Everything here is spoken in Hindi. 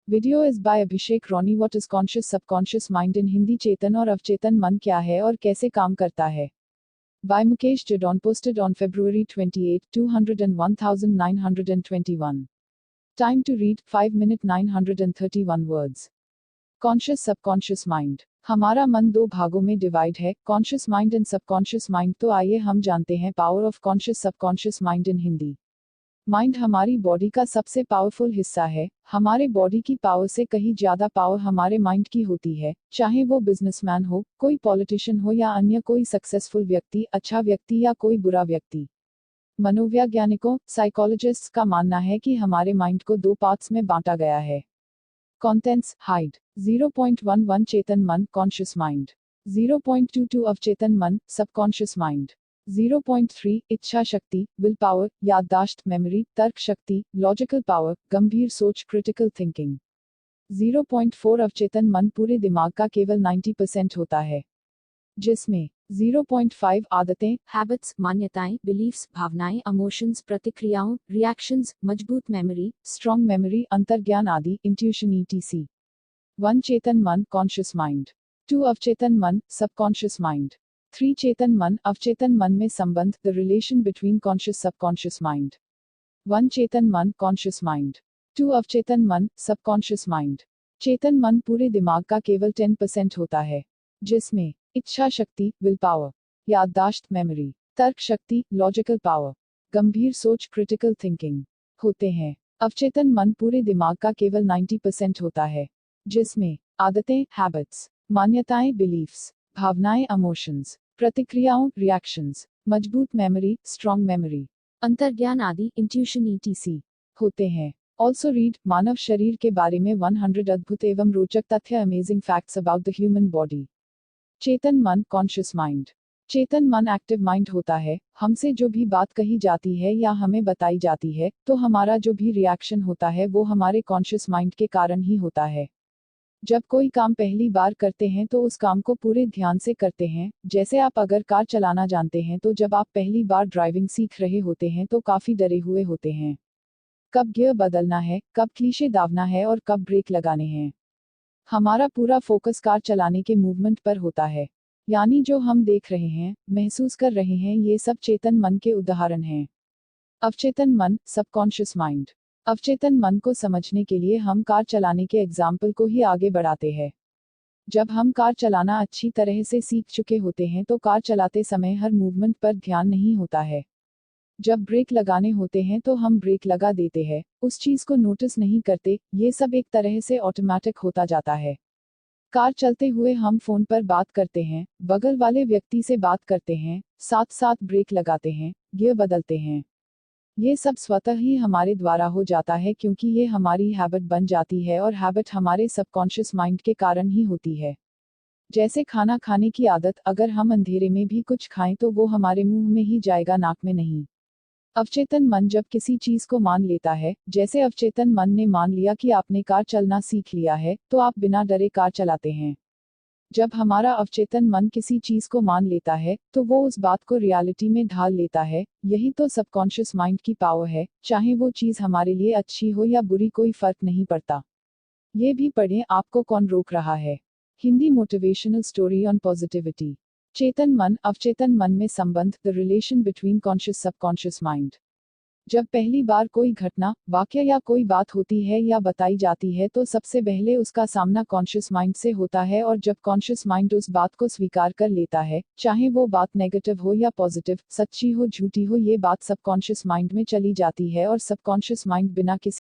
Video is by Abhishek Ronnie. What is conscious subconscious mind in Hindi? चेतन और अवचेतन मन क्या है और कैसे काम करता है? बाय मुकेश जिडॉन, posted on February 28, 201,921. Time to read 5 minute 931 words. Conscious subconscious mind. हमारा मन दो भागों में डिवाइड है, conscious mind and subconscious mind. तो आइए हम जानते हैं power of conscious subconscious mind in Hindi. Mind हमारी बॉडी का सबसे पावरफुल हिस्सा है। हमारे बॉडी की पावर से कहीं ज्यादा पावर हमारे माइंड की होती है। चाहे वो बिजनेसमैन हो, कोई पॉलिटिशियन हो या अन्य कोई सक्सेसफुल व्यक्ति, अच्छा व्यक्ति या कोई बुरा व्यक्ति। मनोवैज्ञानिकों, साइकोलॉजिस्ट्स का मानना है कि हमारे माइंड को दो पार्ट्स में बांटा गया है। कंटेंट्स, हाइड 0.11 चेतन मन कॉन्शियस माइंड, 0.22 अवचेतन मन सबकॉन्शियस माइंड, 0.3 इच्छा शक्ति विल पावर याददाश्त मेमोरी तर्क शक्ति लॉजिकल पावर गंभीर सोच क्रिटिकल थिंकिंग, 0.4 अवचेतन मन पूरे दिमाग का केवल 90% होता है, जिसमें 0.5 आदतें हैबिट्स मान्यताएं बिलीफ्स भावनाएं इमोशंस प्रतिक्रियाओं रिएक्शंस मजबूत मेमोरी स्ट्रॉन्ग मेमोरी अंतर्ज्ञान आदि इंट्यूशन etc. 1 चेतन मन कॉन्शियस माइंड, 2 अवचेतन मन सबकॉन्शियस माइंड, 3 चेतन मन अवचेतन मन में संबंध the relation between conscious subconscious mind. 1 चेतन मन कॉन्शियस माइंड, 2 अवचेतन मन सबकॉन्शियस माइंड। चेतन मन पूरे दिमाग का केवल 10% होता है, जिसमें इच्छा शक्ति विल पावर याददाश्त मेमोरी तर्क शक्ति लॉजिकल पावर गंभीर सोच क्रिटिकल थिंकिंग होते हैं। अवचेतन मन पूरे दिमाग का केवल 90% होता है, जिसमें आदतें हैबिट्स मान्यताएं बिलीफ्स भावनाएं इमोशंस प्रतिक्रियाओं रिएक्शंस मजबूत मेमोरी स्ट्रॉन्ग मेमोरी अंतर्ज्ञान आदि इंट्यूशन etc. होते हैं। ऑल्सो रीड मानव शरीर के बारे में 100 अद्भुत एवं रोचक तथ्य amazing facts about the human body. चेतन मन कॉन्शियस माइंड। चेतन मन एक्टिव माइंड होता है। हमसे जो भी बात कही जाती है या हमें बताई जाती है, तो हमारा जो भी रिएक्शन होता है वो हमारे कॉन्शियस माइंड के कारण ही होता है। जब कोई काम पहली बार करते हैं तो उस काम को पूरे ध्यान से करते हैं। जैसे आप अगर कार चलाना जानते हैं तो जब आप पहली बार ड्राइविंग सीख रहे होते हैं तो काफी डरे हुए होते हैं। कब गियर बदलना है, कब क्लीशे दावना है और कब ब्रेक लगाने हैं। हमारा पूरा फोकस कार चलाने के मूवमेंट पर होता है। यानी जो हम देख रहे हैं महसूस कर रहे हैं ये सब चेतन मन के उदाहरण हैं। अवचेतन मन सबकॉन्शियस माइंड। अवचेतन मन को समझने के लिए हम कार चलाने के एग्जाम्पल को ही आगे बढ़ाते हैं। जब हम कार चलाना अच्छी तरह से सीख चुके होते हैं तो कार चलाते समय हर मूवमेंट पर ध्यान नहीं होता है। जब ब्रेक लगाने होते हैं तो हम ब्रेक लगा देते हैं, उस चीज को नोटिस नहीं करते। ये सब एक तरह से ऑटोमेटिक होता जाता है। कार चलते हुए हम फोन पर बात करते हैं, बगल वाले व्यक्ति से बात करते हैं, साथ साथ ब्रेक लगाते हैं, गियर बदलते हैं। ये सब स्वतः ही हमारे द्वारा हो जाता है क्योंकि ये हमारी हैबिट बन जाती है और हैबिट हमारे सबकॉन्शियस माइंड के कारण ही होती है। जैसे खाना खाने की आदत, अगर हम अंधेरे में भी कुछ खाएं तो वो हमारे मुंह में ही जाएगा, नाक में नहीं। अवचेतन मन जब किसी चीज को मान लेता है, जैसे अवचेतन मन ने मान लिया कि आपने कार चलना सीख लिया है, तो आप बिना डरे कार चलाते हैं। जब हमारा अवचेतन मन किसी चीज को मान लेता है तो वो उस बात को रियलिटी में ढाल लेता है। यही तो सबकॉन्शियस माइंड की पावर है। चाहे वो चीज हमारे लिए अच्छी हो या बुरी, कोई फर्क नहीं पड़ता। ये भी पढ़ें, आपको कौन रोक रहा है। Hindi motivational story on positivity. चेतन मन अवचेतन मन में संबंध the relation between conscious subconscious mind. जब पहली बार कोई घटना वाक्य या कोई बात होती है या बताई जाती है तो सबसे पहले उसका सामना कॉन्शियस माइंड से होता है, और जब कॉन्शियस माइंड उस बात को स्वीकार कर लेता है, चाहे वो बात नेगेटिव हो या पॉजिटिव, सच्ची हो झूठी हो, ये बात सबकॉन्शियस माइंड में चली जाती है और सबकॉन्शियस माइंड बिना किसी